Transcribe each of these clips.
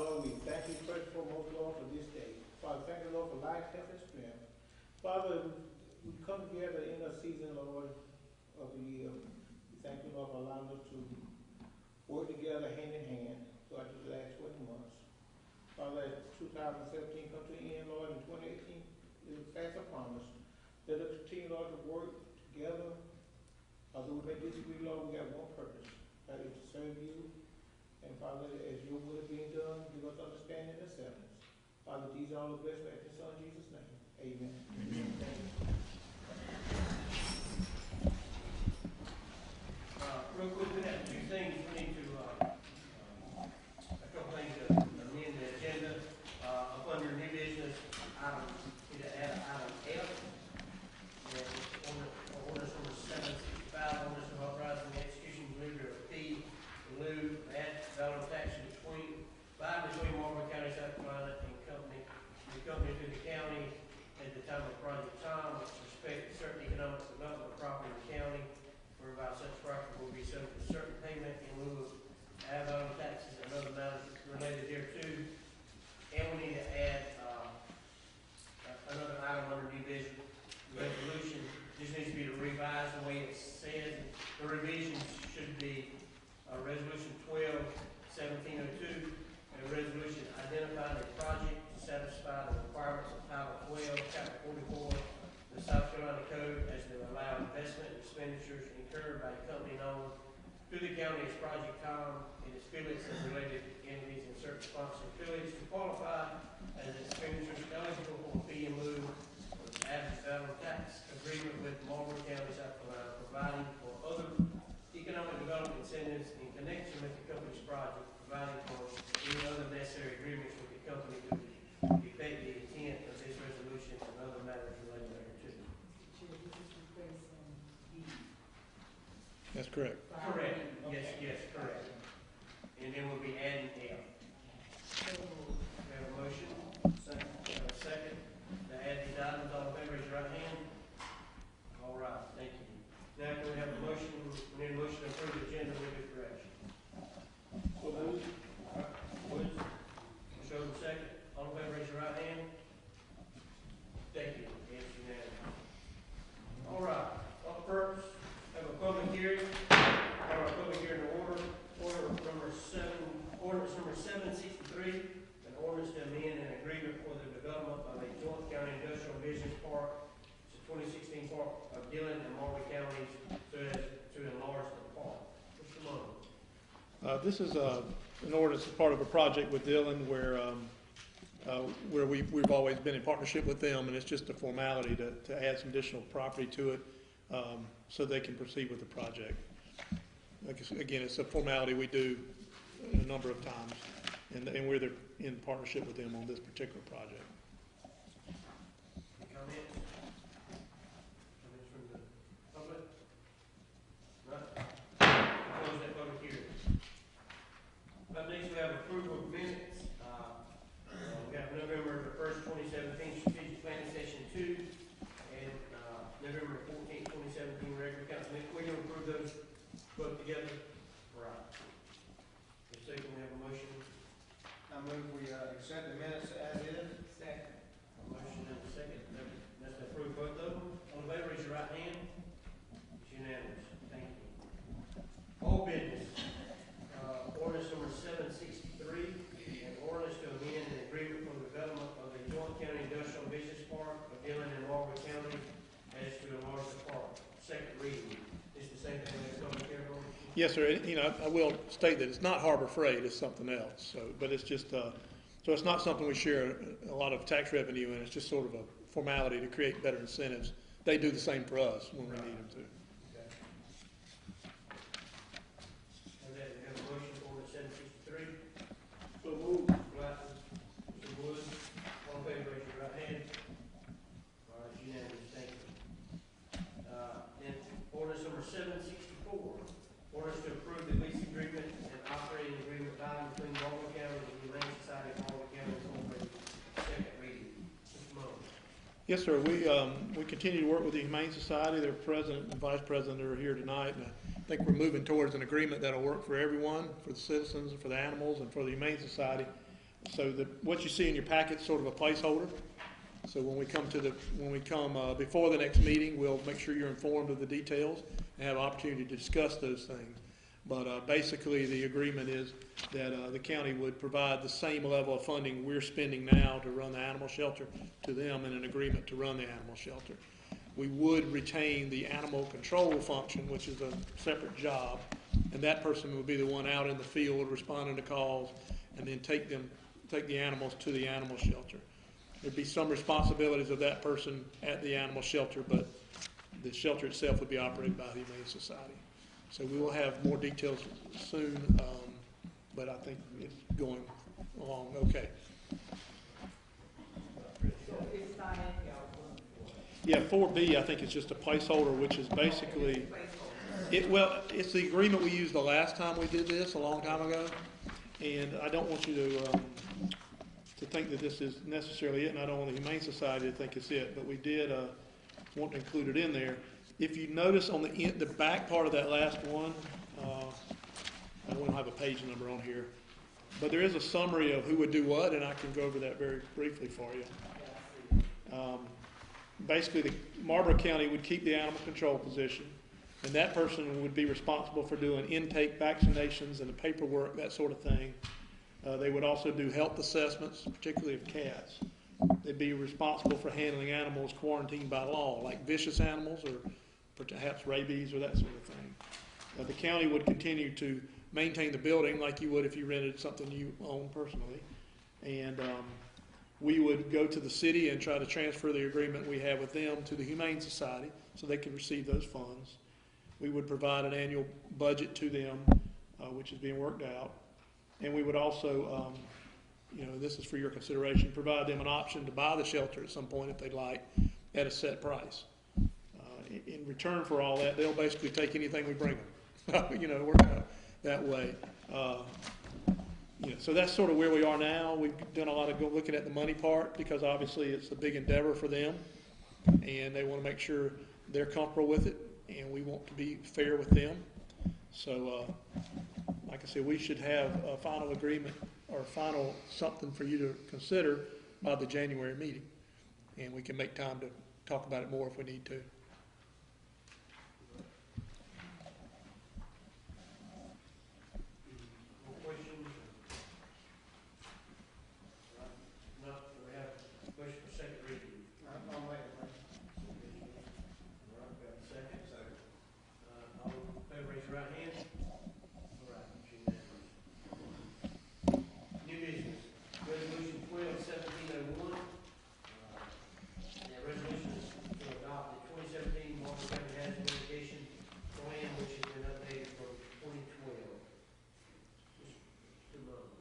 Lord, we thank you first and foremost, Lord, for this day. Father, thank you, Lord, for life, health, and strength. Father, we come together in a season, Lord, of the year. We thank you, Lord, for allowing us to work together hand in hand throughout these last 20 months. Father, as 2017 come to an end, Lord, and 2018 is fast upon us. Let us continue, Lord, to work together. Although we may disagree, Lord, we have one purpose. That is to serve you. And Father, as your will is being done, give us understanding and acceptance. Father, these are all the blessed in your Son, Jesus' name. Amen. Real quick, we have two things we need to, a couple things to amend the agenda. Up under new business, item, need to add item F. And orders number 765, orders of authorizing the execution of a fee in lieu of ad valorem tax between Marlboro County, South Carolina, and the company to the county at the time of project time, with respect to certain economic development of property in the county, whereby such property will be subject to certain payment in lieu of ad valorem taxes and other matters related thereto. And we need to add another item under new business resolution. This needs to be revised the way it says. The revisions should be resolution 12-1702, a resolution identifying a project to satisfy the requirements of Title 12, Chapter 44, the South Carolina Code, as to allow investment and expenditures incurred by a company known to the county as Project Tom and its affiliates and related entities and certain sponsored affiliates to qualify as expenditures eligible for a fee in lieu of ad valorem tax agreement with Marlboro County, South Carolina, providing for other economic development incentives in connection with the company's project, providing for any other necessary agreements with the company to effect the intent of this resolution and other matters related thereto. That's correct. Correct. Yes, correct. And then we'll be adding F. We have a motion. Second. We have a second to add these items. All in favor, raise your right hand. All right, thank you. Now can we have a motion? We need a motion to approve the agenda with the correction. So moved. Woods. Show the second. All in favor, raise your right hand. Thank you. Yes, unanimous. All right. Up first, have a public hearing. Have a public hearing order. Ordinance number 763, an ordinance to amend an agreement for the development of a joint county industrial business park. It's a 2016 park of Dillon and Marlboro counties so as to enlarge the park. Mr. Mullins. This is an ordinance as part of a project with Dillon where we've always been in partnership with them, and it's just a formality to add some additional property to it so they can proceed with the project. Again, it's a formality we do a number of times, and we're in partnership with them on this particular project. Any comments? Comments from the public? Right. Close that public hearing. Up next, we have approval of minutes. We got November 1st, 2017 strategic planning session 2, and November 14th, 2017 regular council meeting. We're going to approve those both together. Right. So can we have a motion? I move we accept the minutes as is. Second. A motion and a second. Let's approve both of them. All in favor, raise your right hand. It's unanimous. Thank you. Old business. Ordinance number 763, an ordinance to amend an agreement for the development of a joint county industrial business park of Dillon and Marlboro County as to enlarge the park. Second reading. Is the same thing that's coming here, Lord? Yes, sir. I will state that it's not Harbor Freight; it's something else. So, but it's just so it's not something we share a lot of tax revenue in. It's just sort of a formality to create better incentives. They do the same for us when we need them to. Okay. And then we have a motion for the 763. So moved. Glasses. Mr. Woods. All in favor, raise your right hand. All right, unanimous. Thank you. Then ordinance number 764. Ordinance to approve the lease agreement and operating agreement by between Marlboro County and the Humane Society of Marlboro County Incorporated. Second reading. Mr. Mullins. Yes, sir. We continue to work with the Humane Society. Their president and vice president are here tonight, and I think we're moving towards an agreement that'll work for everyone, for the citizens, for the animals, and for the Humane Society. So what you see in your packet is sort of a placeholder. So when we come before the next meeting, we'll make sure you're informed of the details and have an opportunity to discuss those things. But basically, the agreement is that the county would provide the same level of funding we're spending now to run the animal shelter to them in an agreement to run the animal shelter. We would retain the animal control function, which is a separate job, and that person would be the one out in the field responding to calls and then take the animals to the animal shelter. There'd be some responsibilities of that person at the animal shelter, but the shelter itself would be operated by the Humane Society. So we will have more details soon, but I think it's going along okay. So it's not in y'all one for Yeah, 4B, I think it's just a placeholder, which is basically, it's the agreement we used the last time we did this, a long time ago. And I don't want you to think that this is necessarily it, and I don't want the Humane Society to think it's it, but we did want to include it in there. If you notice on the back part of that last one, I don't have a page number on here, but there is a summary of who would do what, and I can go over that very briefly for you. Basically, the Marlboro County would keep the animal control position, and that person would be responsible for doing intake vaccinations and the paperwork, that sort of thing. They would also do health assessments, particularly of cats. They'd be responsible for handling animals quarantined by law, like vicious animals or perhaps rabies or that sort of thing. The county would continue to maintain the building like you would if you rented something you own personally. And we would go to the city and try to transfer the agreement we have with them to the Humane Society so they can receive those funds. We would provide an annual budget to them, which is being worked out. And we would also, this is for your consideration, provide them an option to buy the shelter at some point if they'd like at a set price. In return for all that, they'll basically take anything we bring them. It works out that way. So that's sort of where we are now. We've done a lot of looking at the money part because obviously it's a big endeavor for them, and they want to make sure they're comfortable with it, and we want to be fair with them. So, like I said, we should have a final agreement or final something for you to consider by the January meeting, and we can make time to talk about it more if we need to.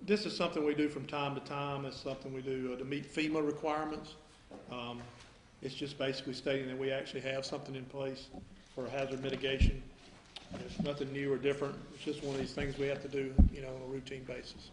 This is something we do from time to time. It's something we do to meet FEMA requirements. It's just basically stating that we actually have something in place for hazard mitigation. It's nothing new or different. It's just one of these things we have to do, on a routine basis.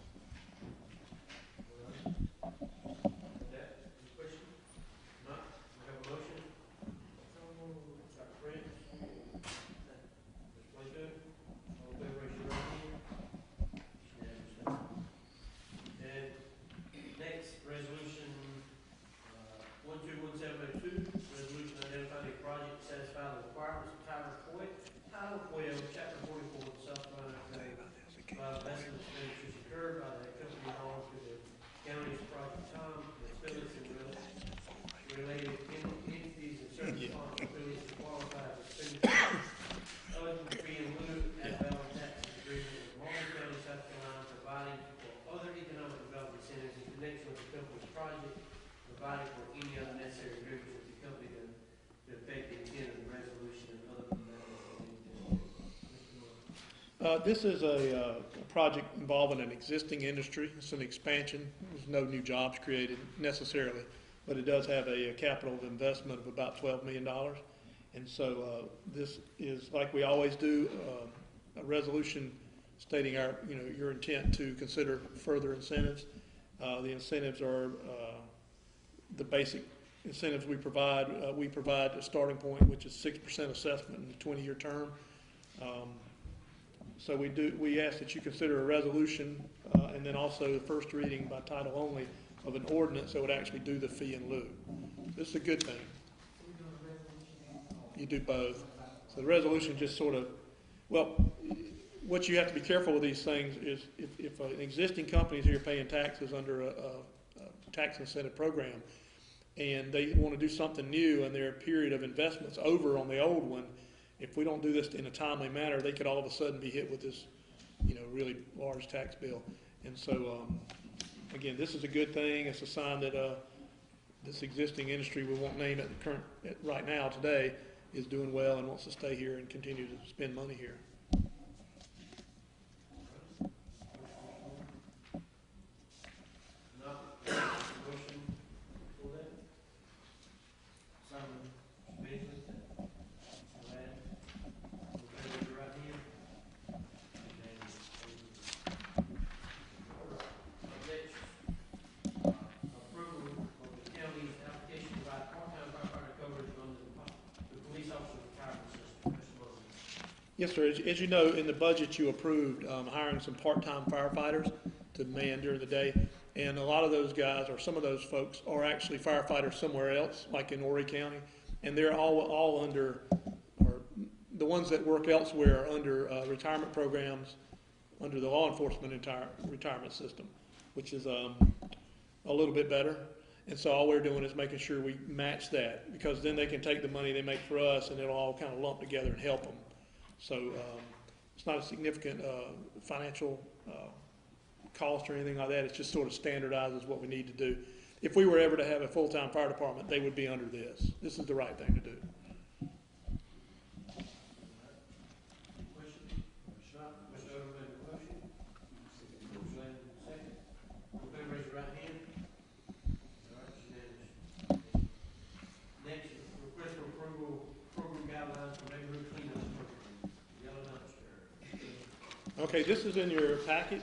This is a project involving an existing industry. It's an expansion. There's no new jobs created necessarily, but it does have a capital investment of about $12 million. And so this is, like we always do, a resolution stating your intent to consider further incentives. The incentives are the basic incentives we provide. We provide a starting point, which is 6% assessment in a 20-year term. So we ask that you consider a resolution and then also the first reading by title only of an ordinance that would actually do the fee in lieu. This is a good thing. You do both. So the resolution just sort of, well, what you have to be careful with these things is if an existing company is here paying taxes under a tax incentive program, and they want to do something new and their period of investment's over on the old one, if we don't do this in a timely manner, they could all of a sudden be hit with this, really large tax bill. And so, again, this is a good thing. It's a sign that this existing industry, we won't name it right now today, is doing well and wants to stay here and continue to spend money here. Yes, sir. As you know, in the budget you approved hiring some part-time firefighters to man during the day. And a lot of those guys, or some of those folks, are actually firefighters somewhere else, like in Horry County. And they're all under, or the ones that work elsewhere are under retirement programs under the law enforcement retirement system, which is a little bit better. And so all we're doing is making sure we match that, because then they can take the money they make for us and it'll all kind of lump together and help them. So it's not a significant financial cost or anything like that. It's just sort of standardizes what we need to do. If we were ever to have a full-time fire department, they would be under this. This is the right thing to do. Okay, this is in your packet.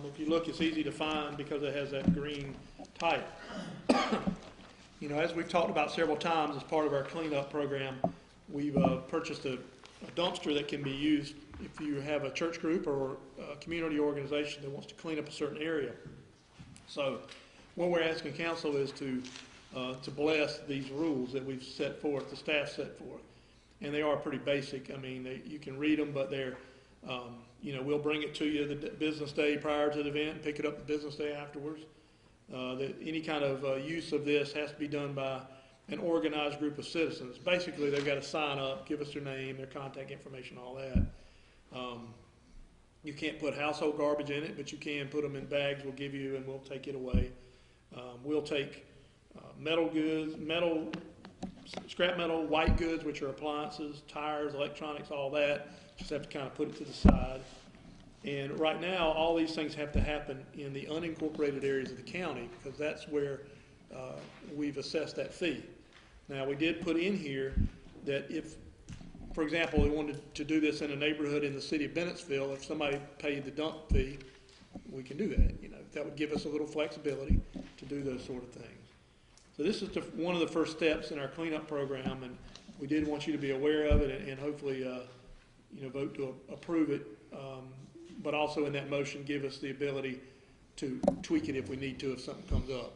If you look, it's easy to find because it has that green type. As we've talked about several times as part of our cleanup program, we've purchased a dumpster that can be used if you have a church group or a community organization that wants to clean up a certain area. So what we're asking council is to bless these rules that we've set forth, the staff set forth. And they are pretty basic. I mean, you can read them, but they're we'll bring it to you the business day prior to the event, pick it up the business day afterwards. That any kind of use of this has to be done by an organized group of citizens. Basically, they've got to sign up, give us their name, their contact information, all that. You can't put household garbage in it, but you can put them in bags we'll give you and we'll take it away. We'll take metal goods, scrap metal, white goods, which are appliances, tires, electronics, all that. Just have to kind of put it to the side. And right now, all these things have to happen in the unincorporated areas of the county, because that's where we've assessed that fee. Now, we did put in here that if, for example, we wanted to do this in a neighborhood in the city of Bennettsville, if somebody paid the dump fee, we can do that. That would give us a little flexibility to do those sort of things. So this is one of the first steps in our cleanup program, and we did want you to be aware of it and hopefully vote to approve it, but also in that motion give us the ability to tweak it if we need to, if something comes up.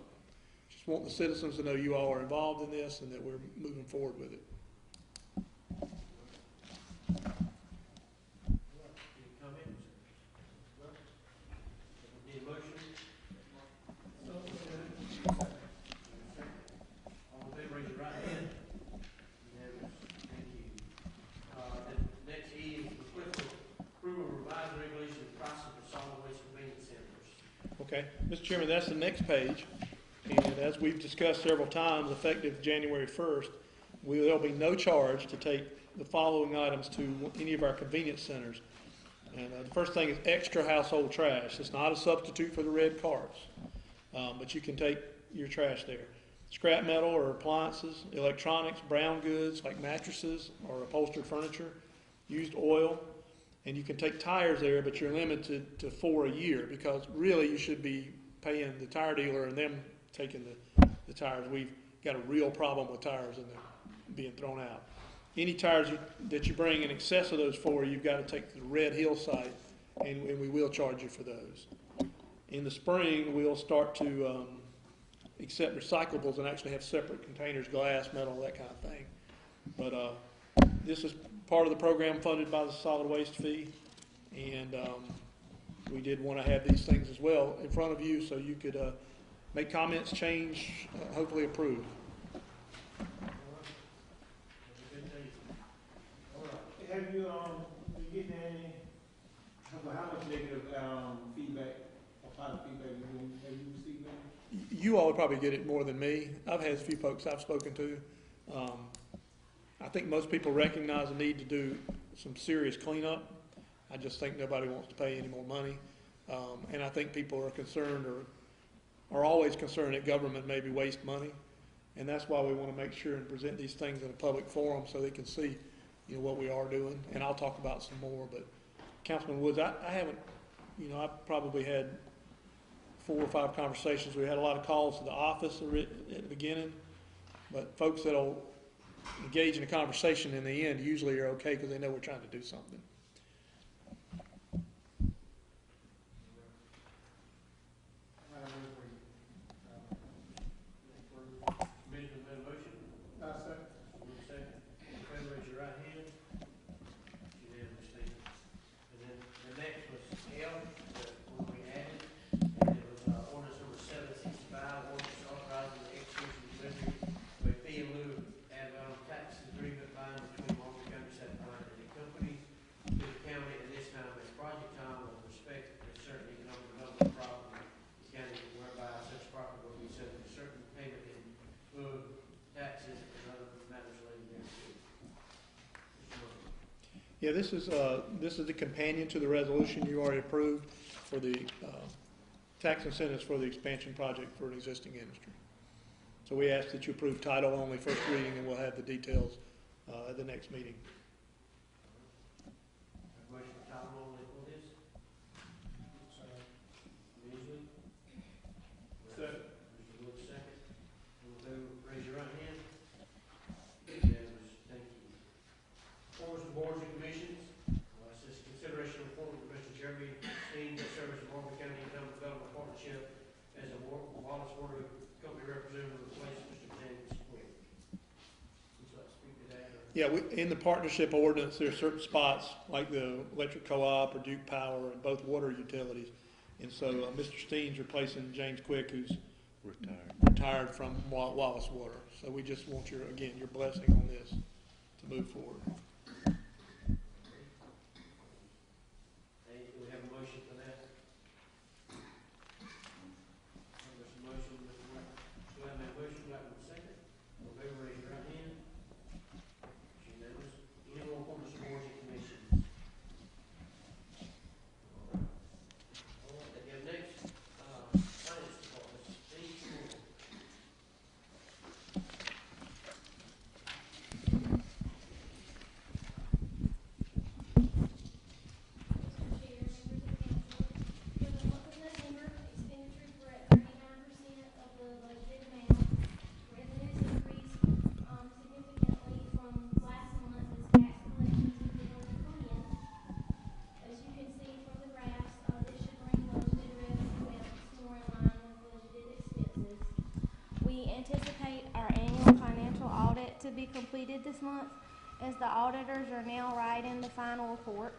Just want the citizens to know you all are involved in this and that we're moving forward with it. Any comments? Any motion? All in favor, raise your right hand. Unanimous. Thank you. The next E is request for approval of revised regulation of pricing for solid waste convenience centers. Okay, Mr. Chairman, that's the next page. And as we've discussed several times, effective January 1st, there'll be no charge to take the following items to any of our convenience centers. And the first thing is extra household trash. It's not a substitute for the red carts, but you can take your trash there. Scrap metal or appliances, electronics, brown goods like mattresses or upholstered furniture, used oil, and you can take tires there, but you're limited to 4 a year, because really you should be paying the tire dealer and them taking the tires. We've got a real problem with tires and they're being thrown out. Any tires that you bring in excess of those 4, you've got to take to the Red Hill site, and we will charge you for those. In the spring, we'll start to accept recyclables and actually have separate containers, glass, metal, that kind of thing. But this is part of the program funded by the solid waste fee, and we did want to have these things as well in front of you so you could make comments, change, hopefully approve. Have you, you getting any, how much negative, feedback, or positive feedback have you received any? You all would probably get it more than me. I've had a few folks I've spoken to. I think most people recognize the need to do some serious cleanup. I just think nobody wants to pay any more money. And I think people are concerned or are always concerned that government maybe waste money. And that's why we want to make sure and present these things in a public forum so they can see, what we are doing. And I'll talk about some more. But Councilman Woods, I haven't, I've probably had 4 or 5 conversations. We had a lot of calls to the office at the beginning. But folks that'll engage in a conversation in the end usually are okay because they know we're trying to do something. Yeah, this is the companion to the resolution you already approved for the tax incentives for the expansion project for an existing industry. So we ask that you approve title only, first reading, and we'll have the details at the next meeting. Motion for title only for this? Beasley? Second. Mr. Wood, second. All in favor, raise your right hand. Unanimous. Thank you. Reports of boards and commissions. It says consideration of appointment of Mr. Jeremy Steen to serve as the Marlboro County Economic Development Partnership as a Wallace Water Company representative to replace Mr. James Quick. Would you like to speak to that? Yeah, in the partnership ordinance, there are certain spots like the electric co-op or Duke Power and both water utilities. And so Mr. Steen's replacing James Quick, who's retired from Wallace Water. So we just want your blessing on this to move forward. Do we have a motion for that? There's a motion, Mr. White. Do I have a motion, White, with a second? All in favor, raise your right hand. It's unanimous. Any more appointments to boards and commissions? All right, then you have next, finance department, Steve Moore. To be completed this month, as the auditors are now writing the final report.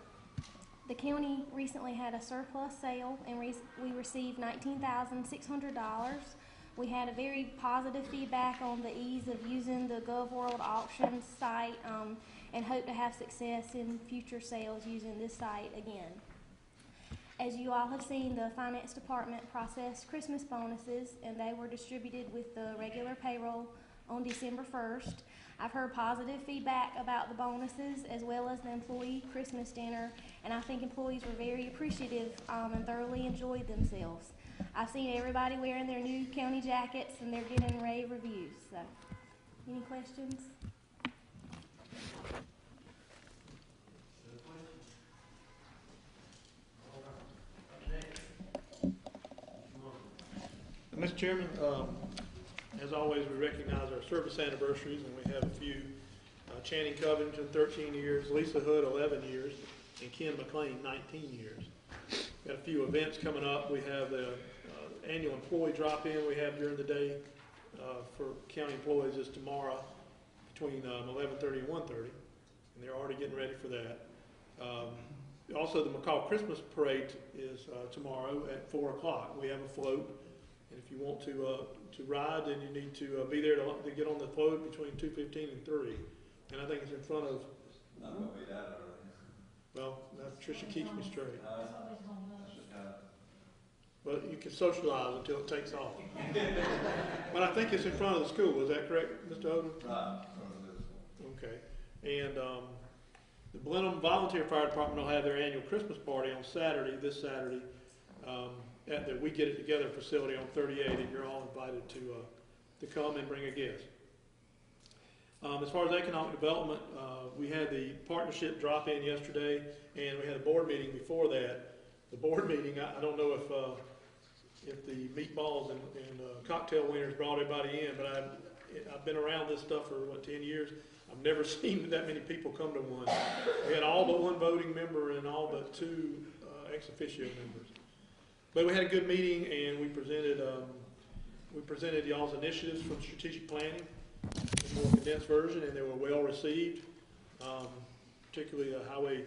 The county recently had a surplus sale and we received $19,600. We had a very positive feedback on the ease of using the GovWorld auctions site and hope to have success in future sales using this site again. As you all have seen, the finance department processed Christmas bonuses and they were distributed with the regular payroll on December 1st. I've heard positive feedback about the bonuses as well as the employee Christmas dinner, and I think employees were very appreciative and thoroughly enjoyed themselves. I've seen everybody wearing their new county jackets and they're getting rave reviews. So, any questions? Mr. Chairman, as always, we recognize our service anniversaries, and we have a few. Channing Covington, 13 years, Lisa Hood, 11 years, and Ken McLean, 19 years. got a few events coming up. We have the annual employee drop-in we have during the day for county employees is tomorrow between 11:30 and 1:30, and they're already getting ready for that. Also, the McCall Christmas Parade is tomorrow at 4 o'clock. We have a float, and if you want to ride, then you need to be there to get on the float between 2:15 and 3. And I think it's in front of. Not gonna be that early. Well, Tricia keeps me straight. That's just how. But you can socialize until it takes off. But I think it's in front of the school. Is that correct, Mr. Odom? Right. Okay. And the Blenheim Volunteer Fire Department will have their annual Christmas party on Saturday, this Saturday, at the We Get It Together facility on 38, and you're all invited to come and bring a guest. As far as economic development, we had the partnership drop in yesterday, and we had a board meeting before that. The board meeting, I don't know if the meatballs and cocktail winners brought everybody in, but I've been around this stuff for 10 years. I've never seen that many people come to one. We had all but one voting member and all but two ex officio members. But we had a good meeting, and we presented y'all's initiatives from strategic planning in a more condensed version, and they were well received. Particularly the Highway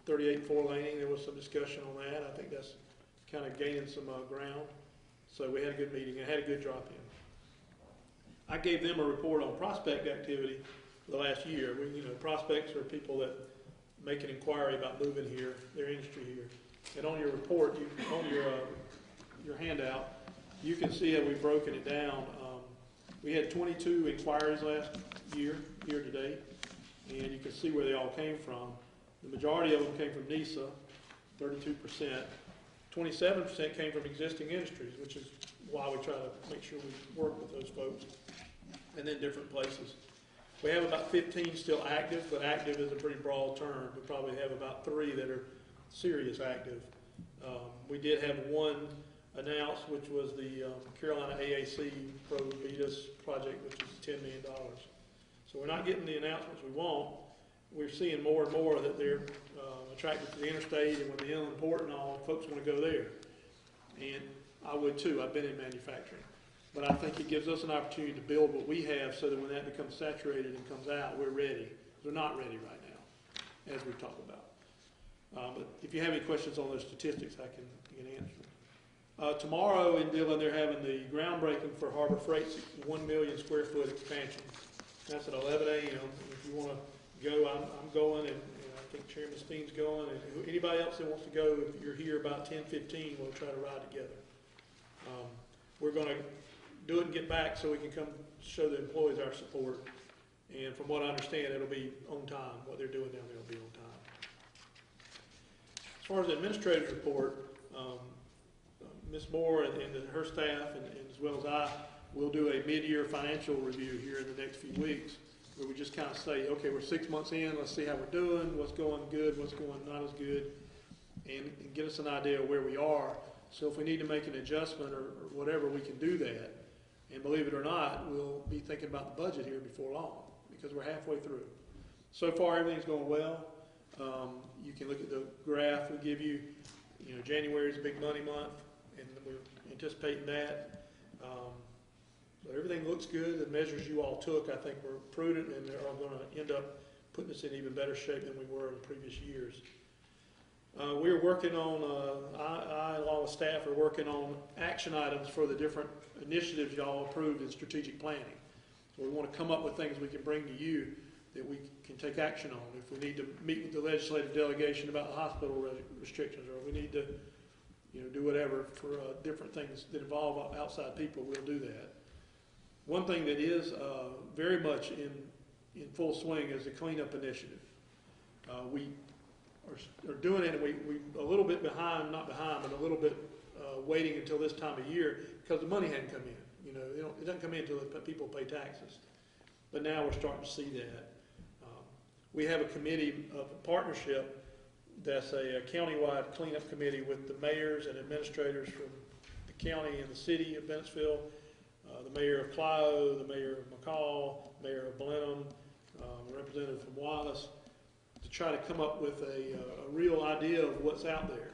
38 4-laning, there was some discussion on that. I think that's kind of gaining some ground. So we had a good meeting and had a good drop-in. I gave them a report on prospect activity for the last year. Prospects are people that make an inquiry about moving here, their industry here. And on your report, on your handout, you can see how we've broken it down. We had 22 inquiries last year to date, and you can see where they all came from. The majority of them came from NISA, 32%. 27% came from existing industries, which is why we try to make sure we work with those folks, and then different places. We have about 15 still active, but active is a pretty broad term. We probably have about 3 that are serious active. We did have one announced, which was the Carolina AAC Pro Beatus project, which is $10 million. So we're not getting the announcements we want. We're seeing more and more that they're attracted to the interstate, and with the inland port and all, folks want to go there. And I would too. I've been in manufacturing. But I think it gives us an opportunity to build what we have so that when that becomes saturated and comes out, we're ready. We're not ready right now, as we've talked about. But if you have any questions on those statistics, I can answer. Tomorrow in Dillon, they're having the groundbreaking for Harbor Freight's 1 million square foot expansion. That's at 11 a.m. If you want to go, I'm going, and I think Chairman Steen's going, and anybody else that wants to go, if you're here about 10:15, we'll try to ride together. We're going to do it and get back so we can come show the employees our support. And from what I understand, it'll be on time. What they're doing down there will be on time. As far as the administrator's report, Ms. Moore and her staff, and as well as I, will do a mid-year financial review here in the next few weeks, where we just kind of say, okay, we're 6 months in, let's see how we're doing, what's going good, what's going not as good, and get us an idea of where we are. So if we need to make an adjustment or whatever, we can do that. And believe it or not, we'll be thinking about the budget here before long, because we're halfway through. So far, everything's going well. You can look at the graph we give you. January is a big money month, and we're anticipating that. So everything looks good. The measures you all took, I think, were prudent, and they're all going to end up putting us in even better shape than we were in previous years. We're working on, I along with staff are working on action items for the different initiatives y'all approved in strategic planning. So we want to come up with things we can bring to you that we can take action on. If we need to meet with the legislative delegation about the hospital restrictions, or we need to do whatever for different things that involve outside people, we'll do that. One thing that is very much in full swing is the cleanup initiative. We are doing it, and we a little bit behind, not behind, but a little bit waiting until this time of year because the money hadn't come in. It doesn't come in until people pay taxes. But now we're starting to see that. We have a committee of partnership that's a countywide cleanup committee with the mayors and administrators from the county and the city of Bennettsville, the mayor of Clio, the mayor of McCall, mayor of Blenheim, a representative from Wallace, to try to come up with a real idea of what's out there.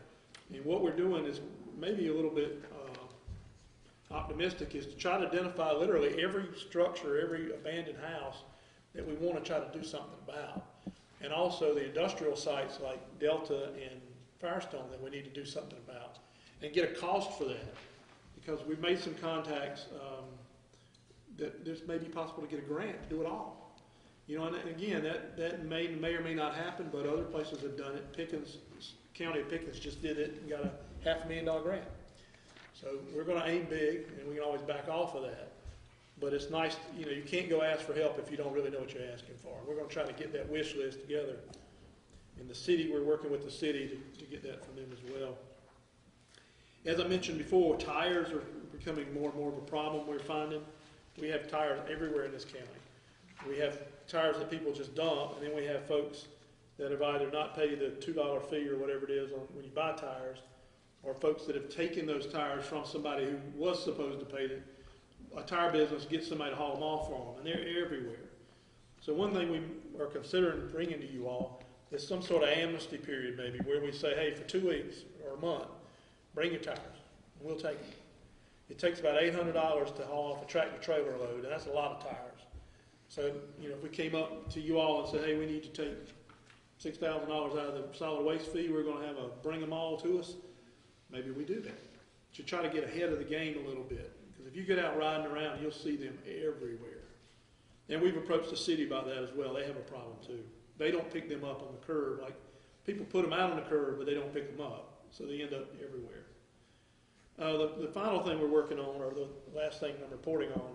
And what we're doing is maybe a little bit optimistic, is to try to identify literally every structure, every abandoned house that we want to try to do something about. And also the industrial sites like Delta and Firestone that we need to do something about and get a cost for that. Because we've made some contacts that this may be possible to get a grant to do it all. You know, and again, that may or may not happen, but other places have done it. County of Pickens just did it and got a $500,000 grant. So we're going to aim big, and we can always back off of that. But it's nice, you know, you can't go ask for help if you don't really know what you're asking for. We're going to try to get that wish list together. In the city, we're working with the city to get that from them as well. As I mentioned before, tires are becoming more and more of a problem we're finding. We have tires everywhere in this county. We have tires that people just dump, and then we have folks that have either not paid the $2 fee or whatever it is when you buy tires, or folks that have taken those tires from somebody who was supposed to pay it. A tire business gets somebody to haul them off for them, and they're everywhere. So one thing we are considering bringing to you all is some sort of amnesty period maybe, where we say, hey, for 2 weeks or a month, bring your tires, and we'll take them. It takes about $800 to haul off a tractor trailer load, and that's a lot of tires. So, you know, if we came up to you all and said, hey, we need to take $6,000 out of the solid waste fee, we're going to have a bring them all to us, maybe we do that. To try to get ahead of the game a little bit. Because if you get out riding around, you'll see them everywhere. And we've approached the city about that as well. They have a problem too. They don't pick them up on the curb. Like, people put them out on the curb, but they don't pick them up. So they end up everywhere. The final thing we're working on, or the last thing I'm reporting on,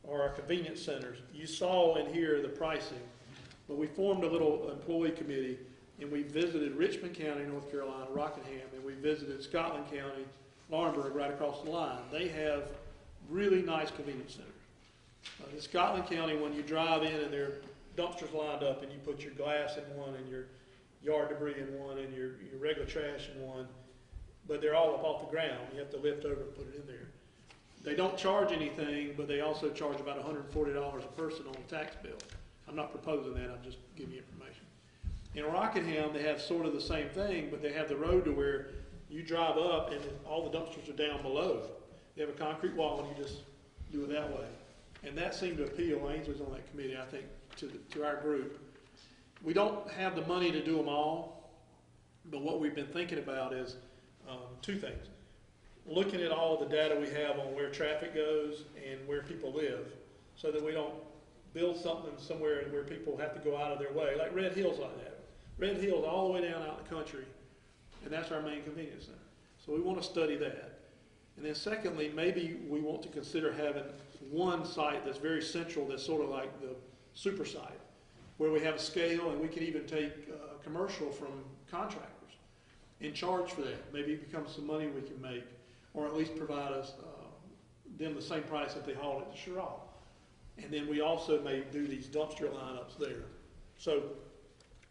are our convenience centers. You saw in here the pricing, but we formed a little employee committee, and we visited Richmond County, North Carolina, Rockingham, and we visited Scotland County, Marlboro, right across the line. They have really nice convenience centers. In Scotland County, when you drive in and there are dumpsters lined up, and you put your glass in one, and your yard debris in one, and your regular trash in one, but they're all up off the ground. You have to lift over and put it in there. They don't charge anything, but they also charge about $140 a person on a tax bill. I'm not proposing that, I'm just giving you information. In Rockingham, they have sort of the same thing, but they have the road to where you drive up and all the dumpsters are down below. They have a concrete wall and you just do it that way. And that seemed to appeal. Ainsley's on that committee, I think, to our group. We don't have the money to do them all, but what we've been thinking about is two things. Looking at all the data we have on where traffic goes and where people live, so that we don't build something somewhere where people have to go out of their way, like Red Hill's like that. Red Hill's all the way down out in the country, and that's our main convenience center. So we want to study that. And then secondly, maybe we want to consider having one site that's very central, that's sort of like the super site, where we have a scale and we can even take a commercial from contractors and charge for that. Maybe it becomes some money we can make, or at least provide us them the same price that they haul it to Sherrall. And then we also may do these dumpster lineups there. So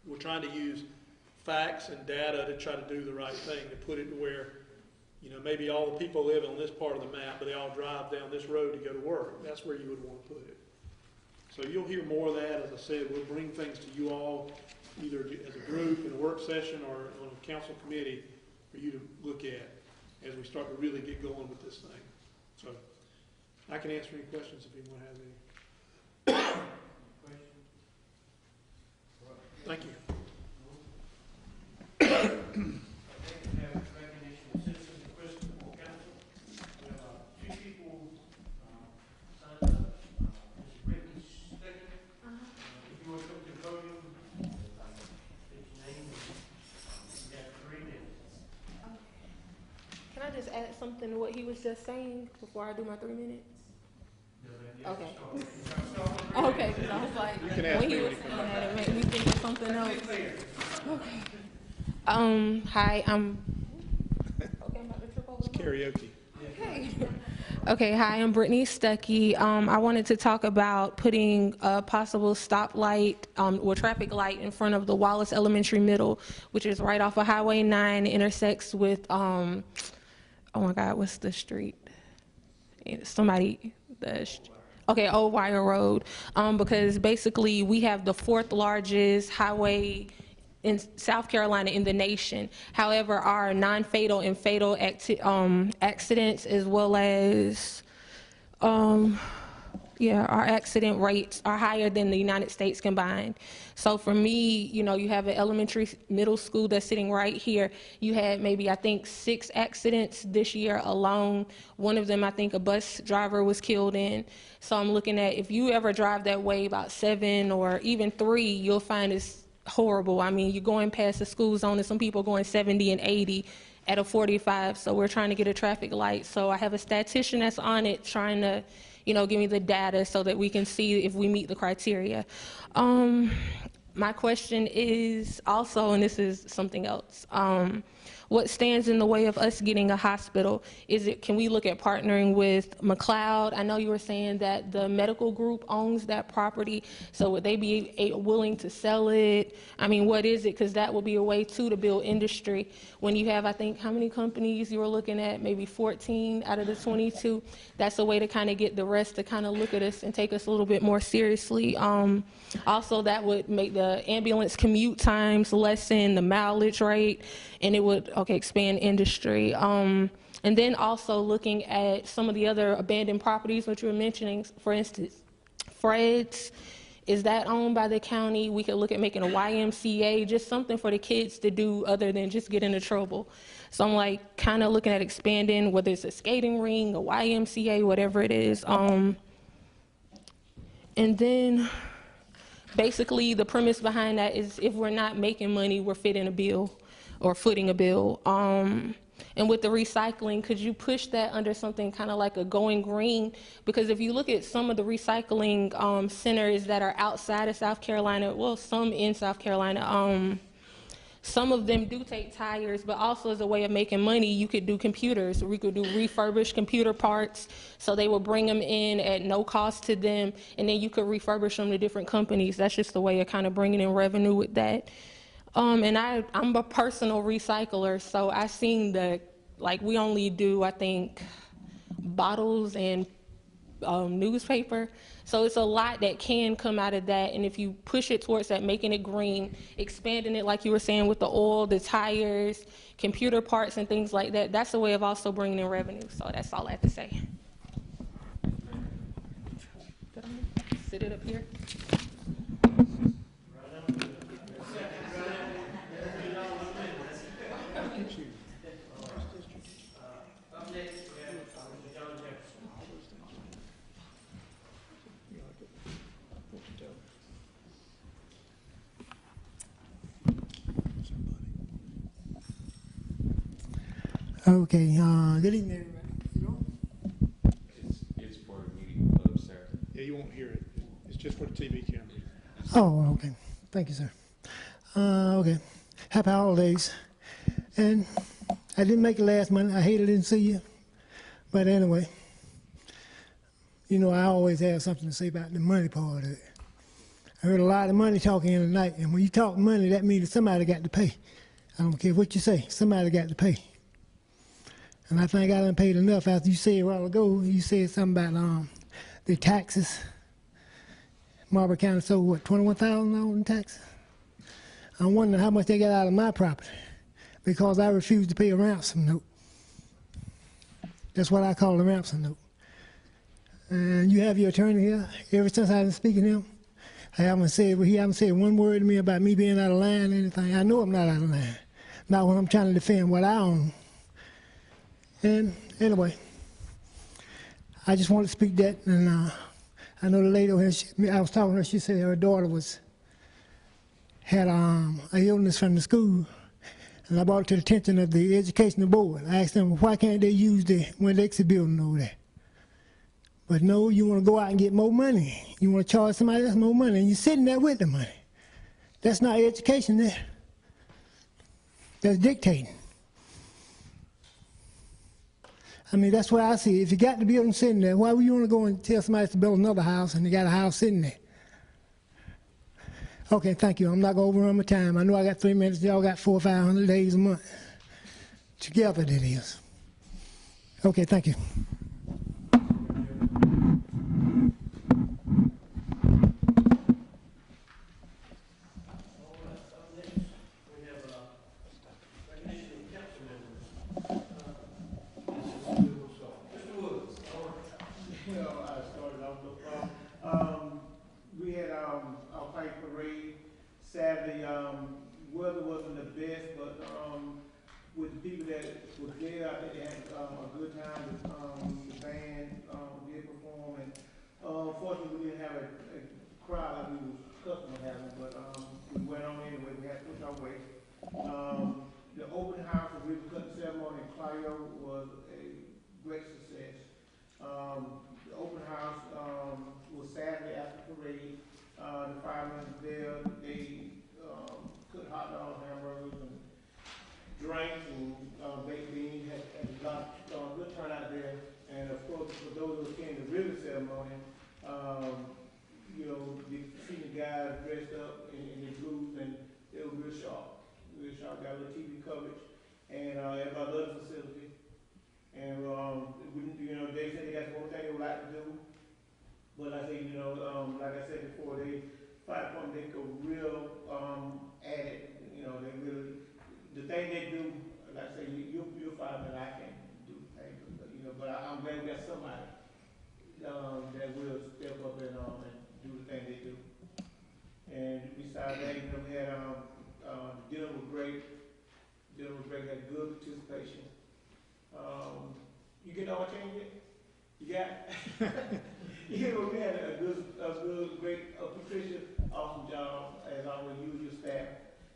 we're trying to use facts and data to try to do the right thing, to put it to where, you know, maybe all the people live on this part of the map, but they all drive down this road to go to work. That's where you would want to put it. So you'll hear more of that. As I said, we'll bring things to you all, either as a group in a work session or on a council committee for you to look at as we start to really get going with this thing. So I can answer any questions if anyone has any. Thank you. I think we have recognition of citizens requesting for council. We have 2 people signed up. Ms. Brittany Stecken. If you want to come to the podium, state your name. You got 3 minutes. Can I just add something to what he was just saying before I do my 3 minutes? Okay. Okay, because I was like, You can ask when me he when was he saying comes that, back. it made me think of something else. Okay. Hi, I'm. Okay, I'm about to trip over. It's karaoke. Okay. Okay, hi, I'm Brittany Stuckey. I wanted to talk about putting a possible stoplight or traffic light in front of the Wallace Elementary Middle, which is right off of Highway 9, intersects with, oh my God, what's the street? Okay, Old Wire Road, because basically we have the 4th largest highway in South Carolina in the nation. However, our non-fatal and fatal accidents, as well as our accident rates are higher than the United States combined. So for me, you know, you have an elementary, middle school that's sitting right here. You had maybe, I think, 6 accidents this year alone. One of them, I think, a bus driver was killed in. So I'm looking at, if you ever drive that way, about 7 or even 3, you'll find it's horrible. I mean, you're going past the school zone and some people going 70 and 80 at a 45. So we're trying to get a traffic light. So I have a statistician that's on it trying to, you know, give me the data so that we can see if we meet the criteria. My question is also, and this is something else, what stands in the way of us getting a hospital? Can we look at partnering with McLeod? I know you were saying that the medical group owns that property, so would they be willing to sell it? I mean, what is it? Because that will be a way too to build industry. When you have, I think, how many companies you were looking at? Maybe 14 out of the 22. That's a way to kind of get the rest to kind of look at us and take us a little bit more seriously. Also, that would make the ambulance commute times lessen, the mileage rate, and it would expand industry. And then also looking at some of the other abandoned properties which you were mentioning, for instance, Fred's, is that owned by the county? We could look at making a YMCA, just something for the kids to do other than just get into trouble. So I'm like kind of looking at expanding, whether it's a skating ring, a YMCA, whatever it is. And then basically the premise behind that is if we're not making money, we're fitting a bill or footing a bill. And with the recycling, could you push that under something kind of like a going green? Because if you look at some of the recycling centers that are outside of South Carolina, well, some in South Carolina, some of them do take tires, but also as a way of making money, you could do computers. We could do refurbished computer parts, so they would bring them in at no cost to them, and then you could refurbish them to different companies. That's just the way of kind of bringing in revenue with that. And I'm a personal recycler, so I seen we only do, I think, bottles and newspaper. So it's a lot that can come out of that, and if you push it towards that, making it green, expanding it like you were saying with the oil, the tires, computer parts and things like that, that's a way of also bringing in revenue. So that's all I have to say. Sit it up here. Okay, good evening, everybody. It's for a meeting club, sir. Yeah, you won't hear it. It's just for the TV camera. Oh, okay. Thank you, sir. Okay. Happy holidays. And I didn't make it last month. I hated didn't see you. But anyway, you know, I always have something to say about the money part of it. I heard a lot of money talking in the night, and when you talk money, that means somebody got to pay. I don't care what you say, somebody got to pay. And I think I done paid enough. After you said a while ago, you said something about the taxes. Marlboro County sold, what, $21,000 in taxes? I'm wondering how much they got out of my property because I refused to pay a ransom note. That's what I call a ransom note. And you have your attorney here. Ever since I've been speaking to him, he haven't said one word to me about me being out of line or anything. I know I'm not out of line. Not when I'm trying to defend what I own. And anyway, I just want to speak that, and I know the lady over here, I was talking to her, she said her daughter had an illness from the school, and I brought it to the attention of the educational board. I asked them, why can't they use the Winn-Dixie building over there? But no, you want to go out and get more money. You want to charge somebody else more money, and you're sitting there with the money. That's not education there. That's dictating. I mean, that's what I see. If you got the building sitting there, why would you want to go and tell somebody to build another house and you got a house sitting there? Okay, thank you. I'm not going to overrun my time. I know I got 3 minutes. Y'all got 400 or 500 days a month. Together, that is. Okay, thank you. time, the band, did perform, and, fortunately, we didn't have a crowd like we was accustomed to having, but, we went on anyway, we had to push our way. The open house, the ribbon cutting ceremony in Clio was a great success. The open house, was Saturday after parade. The firemen was there, they, cooked hot dogs, hamburgers, and drinks, and, baked beans, had a lot, good turnout there. And of course, for those who came to the ribbon ceremony, you know, you see the guys dressed up in their blues, and it was real sharp. Real sharp, got a little TV coverage, and, everybody loved the facility. And, you know, they said they got one thing they would like to do. But I think, you know, like I said before, fire department, they go real, at it. You know, they really, the thing they do, like I say, you're a fireman, I can't do things, but, you know, but I'm glad we got somebody, that will step up and do the thing they do. And besides that, you know, we had, dinner was great. Dinner was great, had good participation. You get all change yet? You got it? You know, we had a good, great, Patricia, awesome job, as always, you and your staff.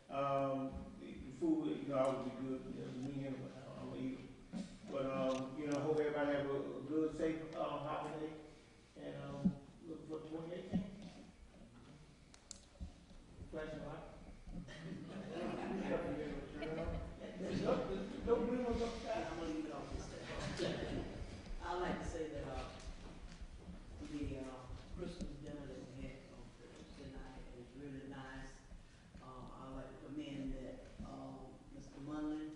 The food, you know, I would be good, you know, me and I'm gonna eat. But, you know, hope everybody have a good, safe, holiday, and, look for 2018. Flashing light. Don't bring us up, guys. I'm gonna leave it off this day. I'd like to say that, the, Christmas dinner that we had on Thursday night, it was really nice. I'd like to commend that, Mr. Munley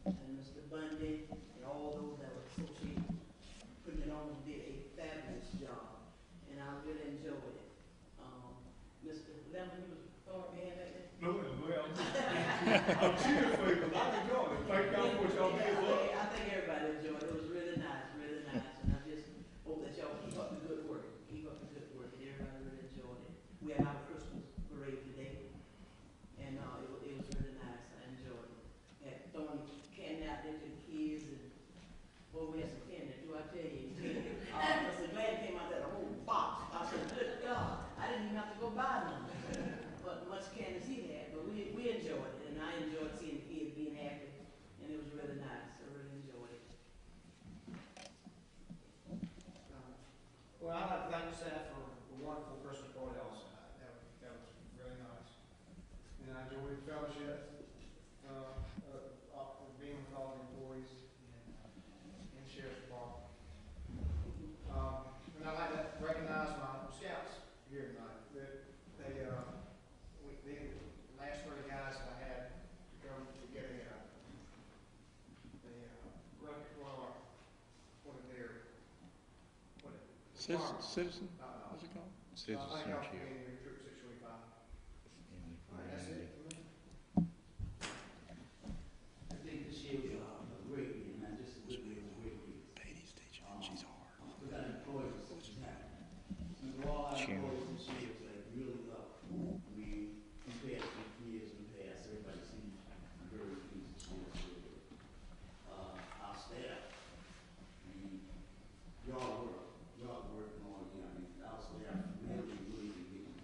and Mr. Bundy and all those that were associated putting it on did a fabulous job, and I really enjoyed it. Mr. Lemon, you was throwing me in back there? No, well, I'm cheering for you, 'cause I enjoyed it. Thank y'all for what y'all did. I think everybody enjoyed it. It was really nice, and I just hope that y'all keep up the good work. Keep up the good work, and everybody really enjoyed it. We had our Christmas parade today, and it was really nice. I enjoyed it. Had throwing candy out there to the kids, and boy, we had some candy. Do I tell you? Mr. Glenn came out there a whole box. I said, good God, I didn't even have to go buy none. But much candy as he had, but we enjoyed it, and I enjoyed seeing the kids being happy, and it was really nice. I really enjoyed it. Well, I'd like to thank the staff for a wonderful Christmas party also. That was really nice. And I enjoyed the fellowship, being with all the employees and Sheriff's Department. And I'd like to recognize my scouts here tonight. The last 3 guys that I had to come to get a repertoire, Citizen, what's it called? Citizen thank y'all for cheer. being here, Troop 625. All right, that's it. I think this year was a great year, not just a good year, it was a great year. Patty's teaching, she's hard. We got employees, which is happening. We all our employees this year was like really up. We compared to years in the past, everybody seems very pleased this year. It's really good. Our staff, y'all working on, our staff really getting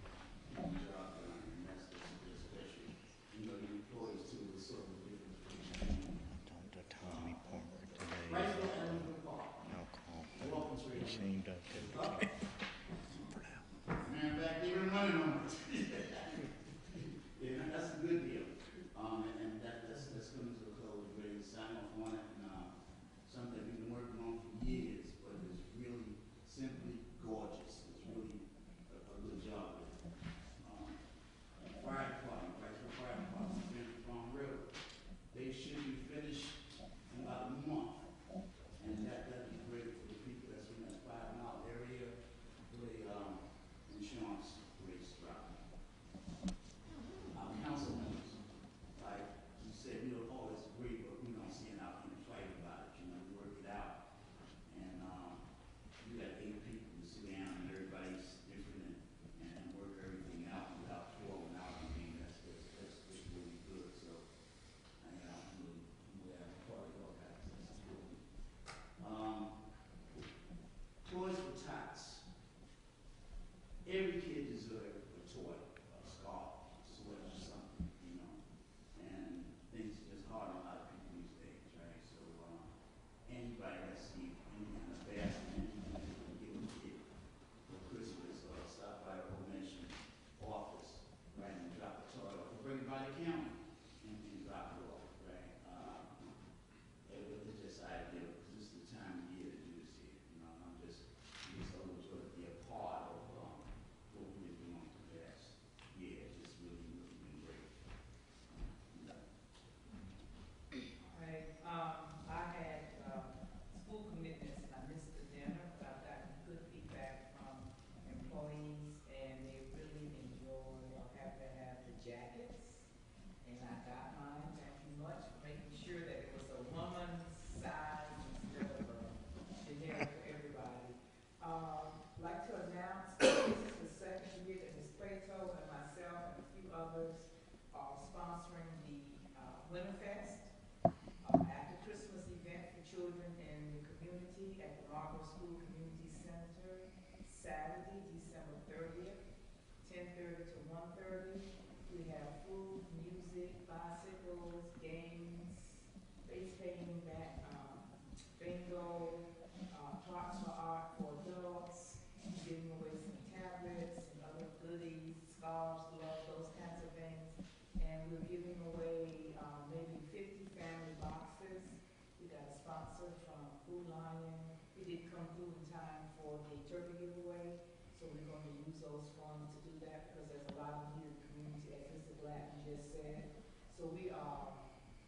did come through in time for the turkey giveaway, so we're going to use those funds to do that because there's a lot of need in the community, as Mr. Gladden just said. So we are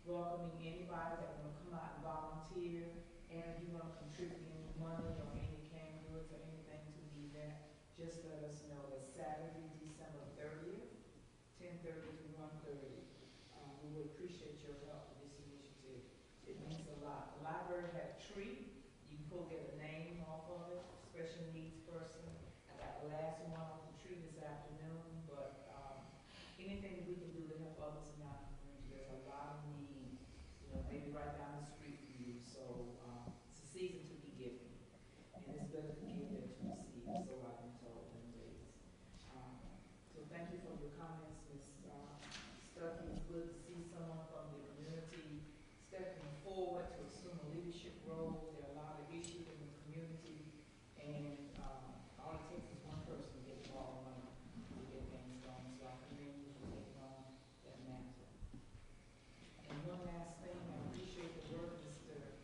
welcoming anybody that want to come out and volunteer, and if you want to contribute any money or any canned goods or anything to the event, just let us know. That's Saturday, December 30th, 10:30 to 1:30. We would appreciate your help with this initiative. It means a lot. The library had a tree. You can go get a name off of it, special needs person. I got the last one off the tree this afternoon, but anything that we can do to help others in our community, there's a lot of need, you know, maybe right down the street from you. So it's a season to be giving, and it's better to give than to receive, so I've been told in days. So thank you for your comments, Ms. Stuckey. It's good to see someone from the community stepping forward to assume a leadership role. There are a lot of issues in the community, and all it takes is one person to get the ball running to get things going. So I commend you for taking on that mantle. And one last thing, I appreciate the work Mr.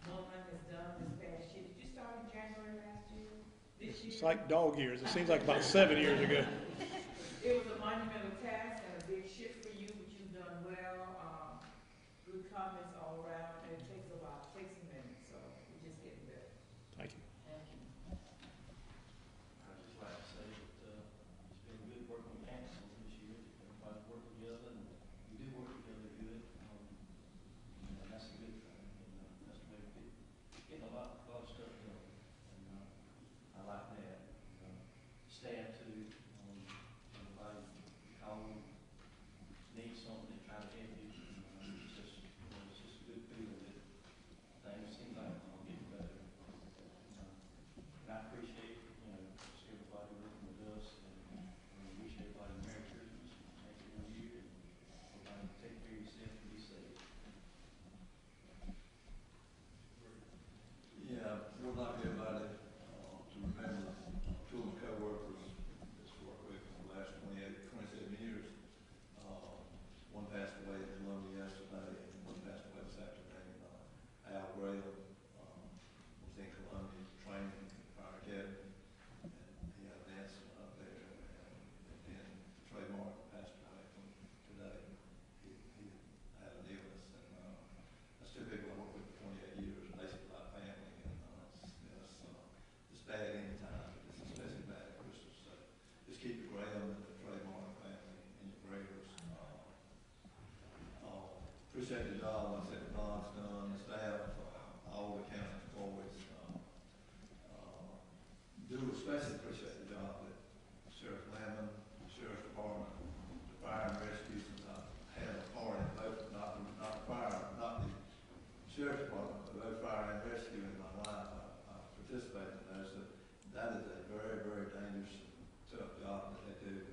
Norman has done this past year. Did you start in January last year? This year? It's like dog years. It seems like about 7 years ago. It was a monumental task and a big shift for you, but you've done well. Good comments all around, and it takes a while, it takes a minute, so we're just getting better. Thank you. Thank you. I'd just like to say that it's been good working with council this year. Everybody's working together, and we do work together good. And that's a good thing. And that's the way we get a lot of stuff done. And I like that. Staff too. Everybody call, needs something, they try to help you. It's just a good feeling that things seem like they're getting better. And I appreciate, just everybody working with us, and we wish everybody Merry Christmas, Happy New Year, and everybody take care of yourself and be safe. Yeah, we'd like everybody to remember two of my co-workers that's worked with for the last 27 years. One passed away in Columbia yesterday, and one passed away this afternoon. Al Graham was in Columbia training at Fire Academy, and he had an accident up there. And then Trey Martin passed away from today. He had an illness, and that's two people I worked with for 28 years, basically like family. And it's bad any time, but it's especially bad at Christmas. So just keep the Graham and the Trey Martin family in your prayers. Appreciate the job, like I said, the Don's done, the staff, all the county employees. Do especially appreciate the job that Sheriff Lemon, the Sheriff's Department, the Fire and Rescue, since I had a part in both, not the fire, not the Sheriff's Department, but both Fire and Rescue in my life. I participated in those. So that is a very, very dangerous and tough job that they do.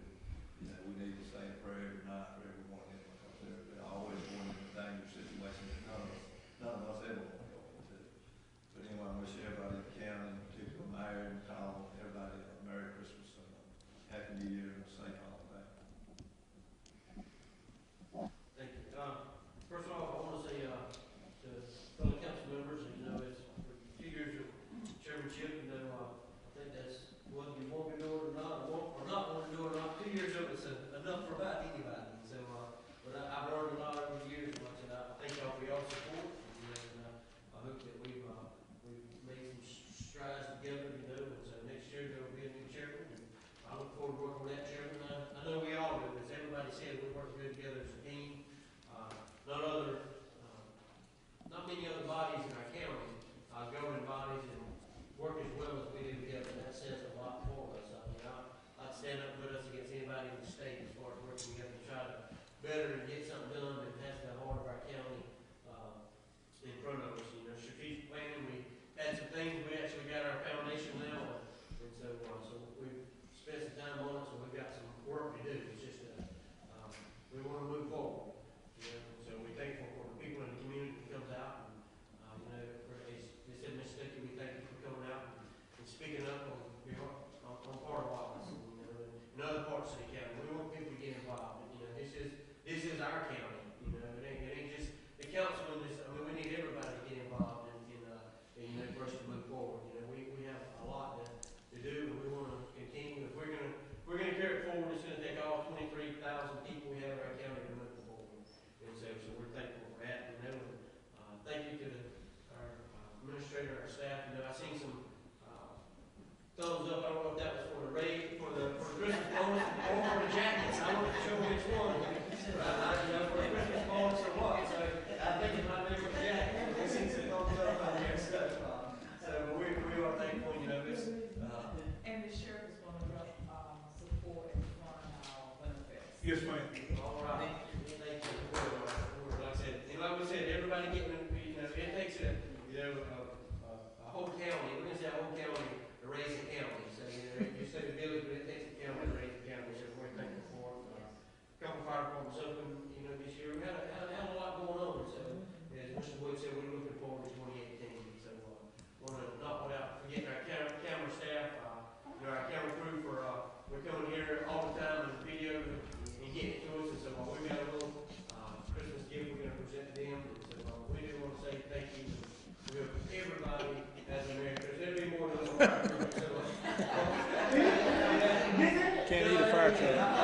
We need to say a prayer every night for every one of them, because they're always going in a dangerous situation that none of us ever want to go into. But anyway, I wish everybody in the county, in particular Mayor and Colin, everybody a Merry Christmas and a Happy New Year and a safe holiday. Thank you. First of all, I want to say to fellow council members, it's 2 years of chairmanship, I think that's whether you want to do it or not, or not want to do it or not, 2 years of it's enough for about anybody. So, but I've learned a lot over the years, and like I said, I thank y'all for y'all's support, and I hope that we've made some strides together, and so next year there will be a new chairman, and I look forward to working with that chairman. I know we all do, as everybody said, we work good together as a team. Not many other bodies in our county, governing bodies, and work as well as we do together. That says a lot for us. I'd stand up and put us against anybody in the state as far as working together to try to better and get something done that has the heart of our county in front of us. Strategic planning, we had some things, we actually got our foundation now, and so we've spent some time on it, so we've got some work to do. It's just we want to move forward. So we're thankful for for us to move forward. You know, we have a lot to do, and we wanna continue. If we're gonna carry it forward, it's gonna take all 23,000 people we have in our county to move forward. And so we're thankful for that, you know, and, thank you to our administrator, our staff. You know, I seen some, thumbs up. I don't know if that was for the raid, for the Christmas bonus, or for the jackets. I wasn't sure which one. You know, for the Christmas bonus or what. So I think it might be for the jacket. We seen some thumbs up out there. So we are thankful. You know, this. And the sheriff is gonna support and fund our benefits. Yes, ma'am. All right. Thank you. Like I said, and like we said, everybody getting, you know, it takes a whole county. We're gonna say a whole county to raise the county. So you know, you say the village, but it takes a county to raise the county. So we're thankful for it. A couple fire departments open, you know, this year. We had a lot going on. So as Mr. Wood said, we're looking forward to 2018. So want to not without forgetting our camera staff, you know, our camera crew for we're coming here all the time and video and getting it to us. And so we've got a little Christmas gift we're going to present to them. And so we do want to say thank you. We hope everybody has a Merry Christmas. There'll be more than one fire truck. So, Can't eat a fire truck.